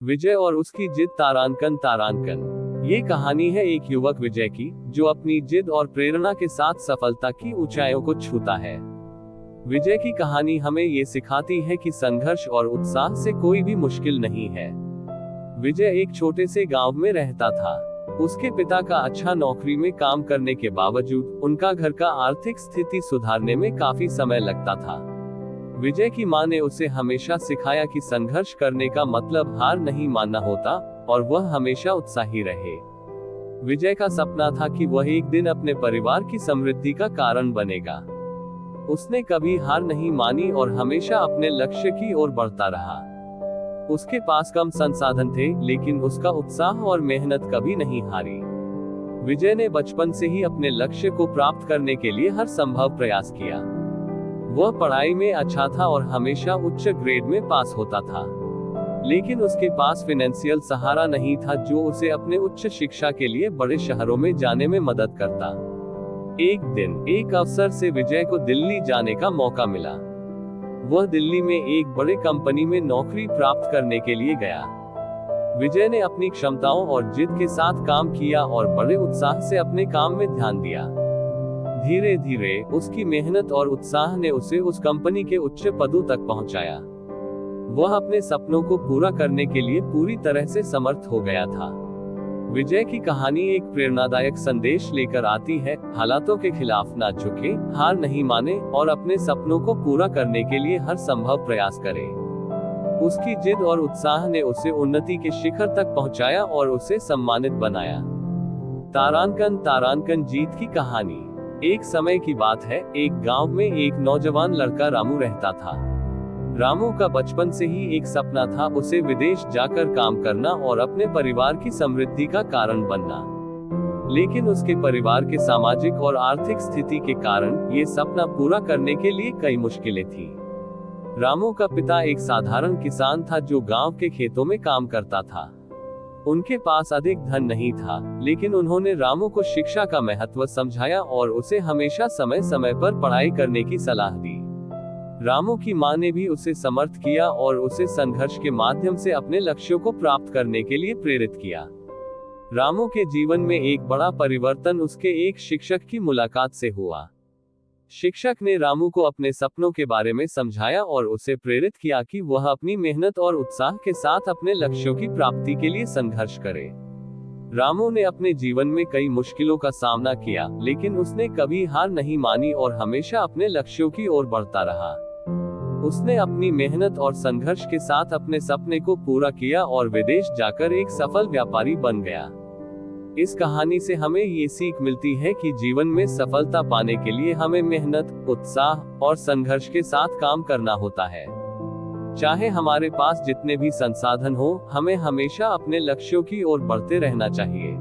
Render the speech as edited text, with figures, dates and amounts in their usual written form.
विजय और उसकी जिद। तारांकन तारांकन ये कहानी है एक युवक विजय की, जो अपनी जिद और प्रेरणा के साथ सफलता की ऊंचाइयों को छूता है। विजय की कहानी हमें ये सिखाती है कि संघर्ष और उत्साह से कोई भी मुश्किल नहीं है। विजय एक छोटे से गांव में रहता था। उसके पिता का अच्छा नौकरी में काम करने के बावजूद उनका घर का आर्थिक स्थिति सुधारने में काफी समय लगता था। विजय की मां ने उसे हमेशा सिखाया कि संघर्ष करने का मतलब हार नहीं मानना होता और वह हमेशा उत्साही रहे। विजय का सपना था कि वह एक दिन अपने परिवार की समृद्धि का कारण बनेगा। उसने कभी हार नहीं मानी और हमेशा अपने लक्ष्य की ओर बढ़ता रहा। उसके पास कम संसाधन थे, लेकिन उसका उत्साह और मेहनत कभी नहीं हारी। विजय ने बचपन से ही अपने लक्ष्य को प्राप्त करने के लिए हर संभव प्रयास किया। वह पढ़ाई में अच्छा था और हमेशा उच्च ग्रेड में पास होता था, लेकिन उसके पास फाइनेंशियल सहारा नहीं था जो उसे अपने उच्च शिक्षा के लिए बड़े शहरों में जाने में मदद करता। एक दिन एक अवसर से विजय को दिल्ली जाने का मौका मिला। वह दिल्ली में एक बड़े कंपनी में नौकरी प्राप्त करने के लिए गया। विजय ने अपनी क्षमताओं और जिद के साथ काम किया और बड़े उत्साह से अपने काम में ध्यान दिया। धीरे धीरे उसकी मेहनत और उत्साह ने उसे उस कंपनी के उच्च पदों तक पहुंचाया। वह अपने सपनों को पूरा करने के लिए पूरी तरह से समर्थ हो गया था। विजय की कहानी एक प्रेरणादायक संदेश लेकर आती है। हालातों के खिलाफ ना झुके, हार नहीं माने और अपने सपनों को पूरा करने के लिए हर संभव प्रयास करें। उसकी जिद और उत्साह ने उसे उन्नति के शिखर तक पहुंचाया और उसे सम्मानित बनाया। तारांकन तारांकन जीत की कहानी। एक समय की बात है, एक गांव में एक नौजवान लड़का रामू रहता था। रामू का बचपन से ही एक सपना था, उसे विदेश जाकर काम करना और अपने परिवार की समृद्धि का कारण बनना। लेकिन उसके परिवार के सामाजिक और आर्थिक स्थिति के कारण ये सपना पूरा करने के लिए कई मुश्किलें थी। रामू का पिता एक साधारण किसान था जो गांव के खेतों में काम करता था। उनके पास अधिक धन नहीं था, लेकिन उन्होंने रामू को शिक्षा का महत्व समझाया और उसे हमेशा समय समय पर पढ़ाई करने की सलाह दी। रामू की मां ने भी उसे समर्थ किया और उसे संघर्ष के माध्यम से अपने लक्ष्यों को प्राप्त करने के लिए प्रेरित किया। रामू के जीवन में एक बड़ा परिवर्तन उसके एक शिक्षक की मुलाकात से हुआ। शिक्षक ने रामू को अपने सपनों के बारे में समझाया और उसे प्रेरित किया कि वह अपनी मेहनत और उत्साह के साथ अपने लक्ष्यों की प्राप्ति के लिए संघर्ष करे। रामू ने अपने जीवन में कई मुश्किलों का सामना किया, लेकिन उसने कभी हार नहीं मानी और हमेशा अपने लक्ष्यों की ओर बढ़ता रहा। उसने अपनी मेहनत और संघर्ष के साथ अपने सपने को पूरा किया और विदेश जाकर एक सफल व्यापारी बन गया। इस कहानी से हमें ये सीख मिलती है कि जीवन में सफलता पाने के लिए हमें मेहनत, उत्साह और संघर्ष के साथ काम करना होता है। चाहे हमारे पास जितने भी संसाधन हो, हमें हमेशा अपने लक्ष्यों की ओर बढ़ते रहना चाहिए।